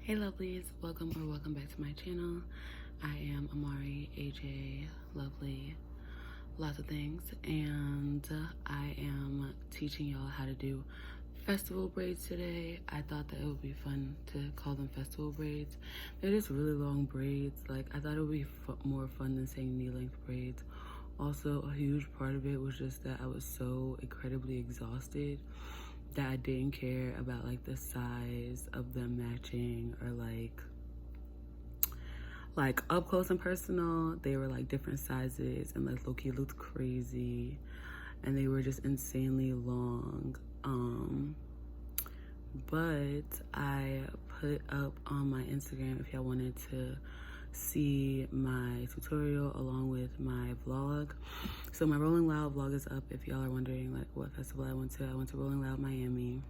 Hey lovelies, welcome back to my channel. I am Amari, AJ, lovely, lots of things, and I am teaching y'all how to do festival braids today. I thought that it would be fun to call them festival braids. They're just really long braids. Like, I thought it would be more fun than saying knee-length braids. Also, a huge part of it was just that I was so incredibly exhausted that I didn't care about like the size of them matching, or like up close and personal they were like different sizes, and like low-key looked crazy, and they were just insanely long. But I put up on my Instagram if y'all wanted to see my tutorial along with my vlog. So my Rolling Loud vlog is up if y'all are wondering like what festival I went to. I went to Rolling Loud Miami.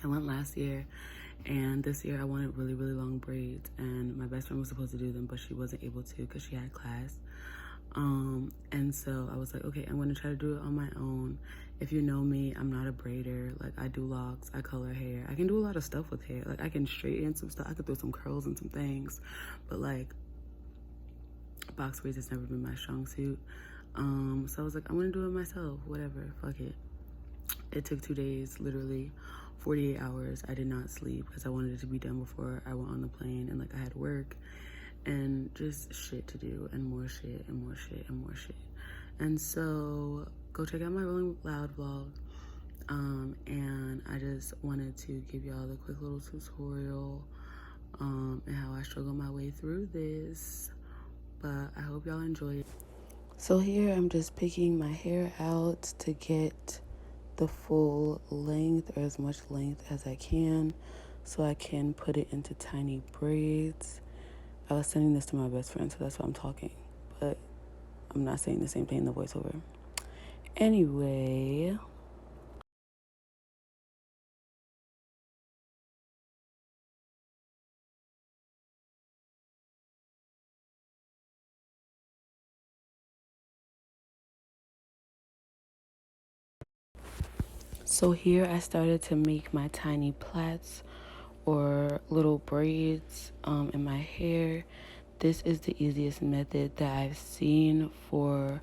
I went last year, and this year I wanted really long braids, and my best friend was supposed to do them, but she wasn't able to because she had class. And so I was like, okay, I'm gonna try to do it on my own. If you know me, I'm not a braider. Like, I do locks, I color hair, I can do a lot of stuff with hair. Like, I can straighten some stuff, I could throw some curls and some things, but like box braids has never been my strong suit. So I was like, I'm gonna do it myself, whatever, fuck it. It took 2 days, literally 48 hours. I did not sleep because I wanted it to be done before I went on the plane, and like I had work and just shit to do, and more shit and more shit and more shit. And so go check out my Rolling Loud vlog. And I just wanted to give y'all the quick little tutorial and how I struggle my way through this. But I hope y'all enjoy it. So here I'm just picking my hair out to get the full length, or as much length as I can, so I can put it into tiny braids. I was sending this to my best friend, so that's why I'm talking, but I'm not saying the same thing in the voiceover. Anyway, so here I started to make my tiny plaits or little braids in my hair. This is the easiest method that I've seen for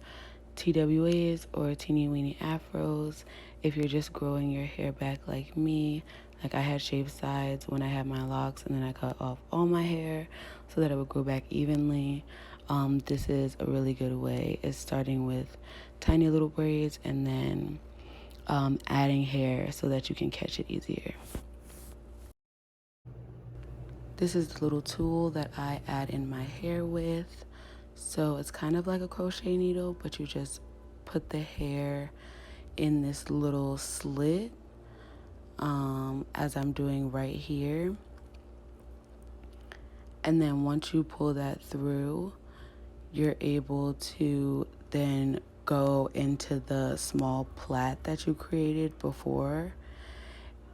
TWAs or teeny weeny afros. If you're just growing your hair back like me, like I had shaved sides when I had my locks, and then I cut off all my hair so that it would grow back evenly. This is a really good way. It's starting with tiny little braids and then adding hair so that you can catch it easier. This is the little tool that I add in my hair with. So it's kind of like a crochet needle, but you just put the hair in this little slit, as I'm doing right here. And then once you pull that through, you're able to then go into the small plait that you created before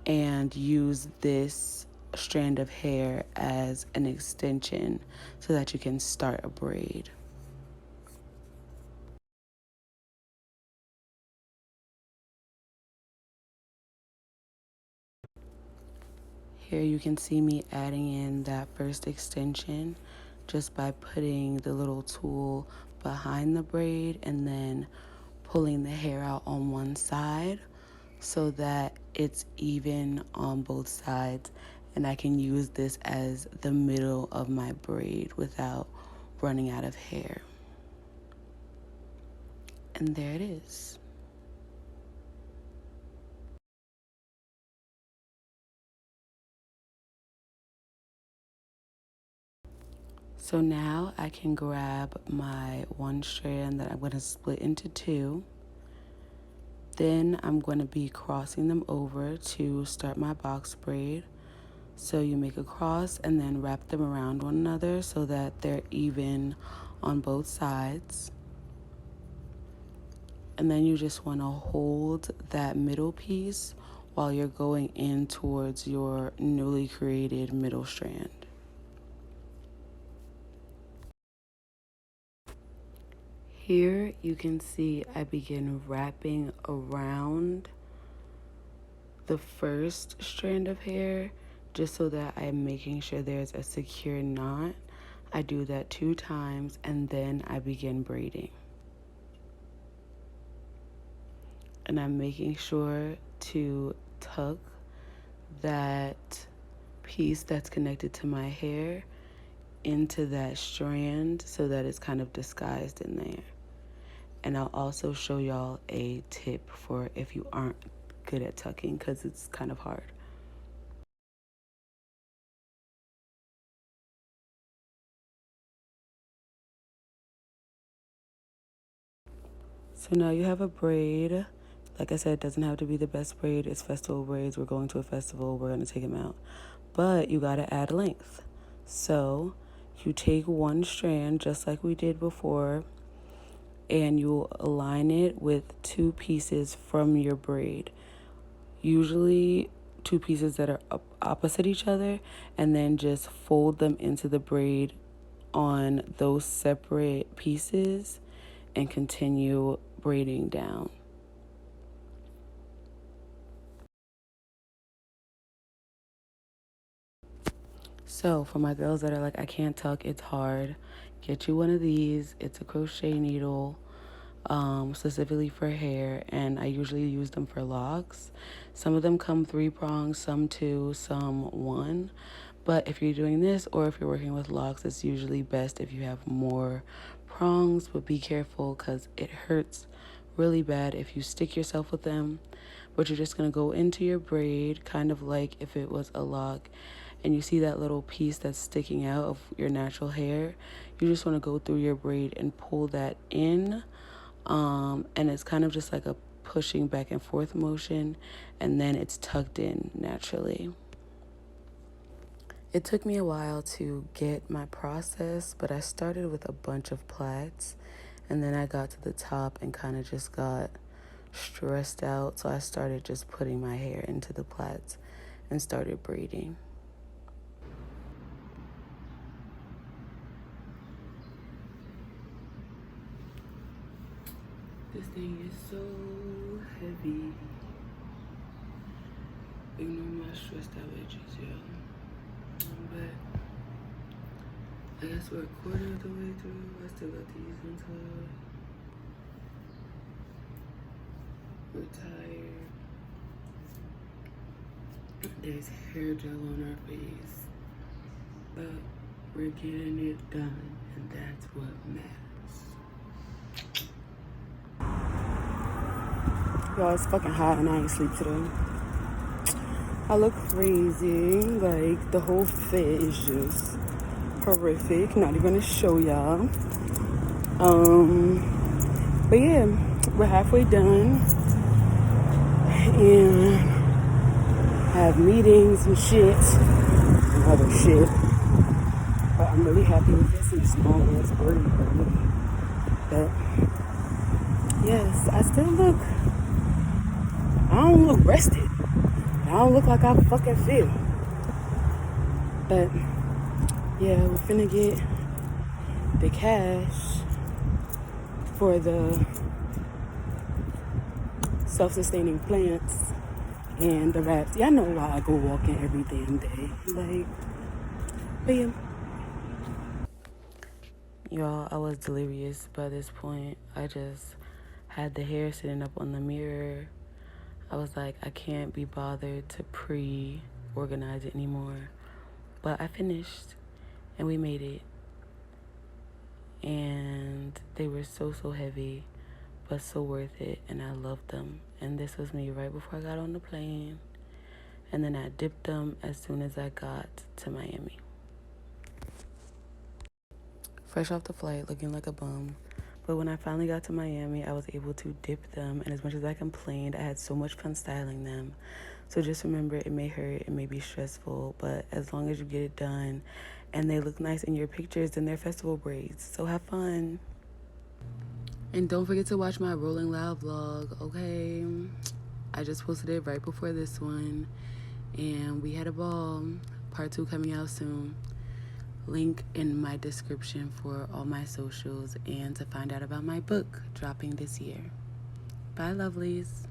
and use this strand of hair as an extension so that you can start a braid. Here you can see me adding in that first extension just by putting the little tool behind the braid and then pulling the hair out on one side so that it's even on both sides, and I can use this as the middle of my braid without running out of hair. And there it is. So now I can grab my one strand that I'm going to split into two. Then I'm going to be crossing them over to start my box braid. So you make a cross and then wrap them around one another so that they're even on both sides. And then you just want to hold that middle piece while you're going in towards your newly created middle strand. Here you can see I begin wrapping around the first strand of hair just so that I'm making sure there's a secure knot. I do that 2 times and then I begin braiding. And I'm making sure to tuck that piece that's connected to my hair into that strand so that it's kind of disguised in there. And I'll also show y'all a tip for if you aren't good at tucking, because it's kind of hard. So now you have a braid. Like I said, it doesn't have to be the best braid. It's festival braids. We're going to a festival. We're going to take them out. But you got to add length. So you take one strand, just like we did before, and you align it with 2 pieces from your braid. Usually 2 pieces that are opposite each other, and then just fold them into the braid on those separate pieces and continue braiding down. So for my girls that are like, I can't tuck, it's hard, get you one of these. It's a crochet needle, specifically for hair, and I usually use them for locks. Some of them come 3 prongs, some 2, some 1. But if you're doing this, or if you're working with locks, it's usually best if you have more prongs. But be careful, because it hurts really bad if you stick yourself with them. But you're just going to go into your braid, kind of like if it was a lock, and you see that little piece that's sticking out of your natural hair. You just want to go through your braid and pull that in. And it's kind of just like a pushing back and forth motion, and then it's tucked in naturally. It took me a while to get my process, but I started with a bunch of plaits, and then I got to the top and kind of just got stressed out, so I started just putting my hair into the plaits and started braiding. This thing is so heavy. Ignore my stressed out edges, y'all. But I guess we're a quarter of the way through. I still got these on top. We're tired. There's hair gel on our face. But we're getting it done, and that's what matters. Y'all, it's fucking hot and I ain't sleep today. I look crazy. Like, the whole fit is just horrific. Not even gonna show y'all. But yeah, we're halfway done. And have meetings and shit. And other shit. But I'm really happy with this and small ass braid. But yes, I still look, I don't look rested. I don't look like I fucking feel. But yeah, we're finna get the cash for the self-sustaining plants and the wraps. Y'all know why I go walking every damn day. Like, but yeah. Y'all, I was delirious by this point. I just had the hair sitting up on the mirror. I was like, I can't be bothered to pre-organize it anymore. But I finished, and we made it. And they were so heavy, but so worth it, and I loved them. And this was me right before I got on the plane. And then I dipped them as soon as I got to Miami. Fresh off the flight, looking like a bum. But when I finally got to Miami, I was able to dip them. And as much as I complained, I had so much fun styling them. So just remember, it may hurt, it may be stressful, but as long as you get it done and they look nice in your pictures, then they're festival braids. So have fun. And don't forget to watch my Rolling Loud vlog, okay? I just posted it right before this one. And we had a ball. Part 2 coming out soon. Link in my description for all my socials and to find out about my book dropping this year. Bye, lovelies.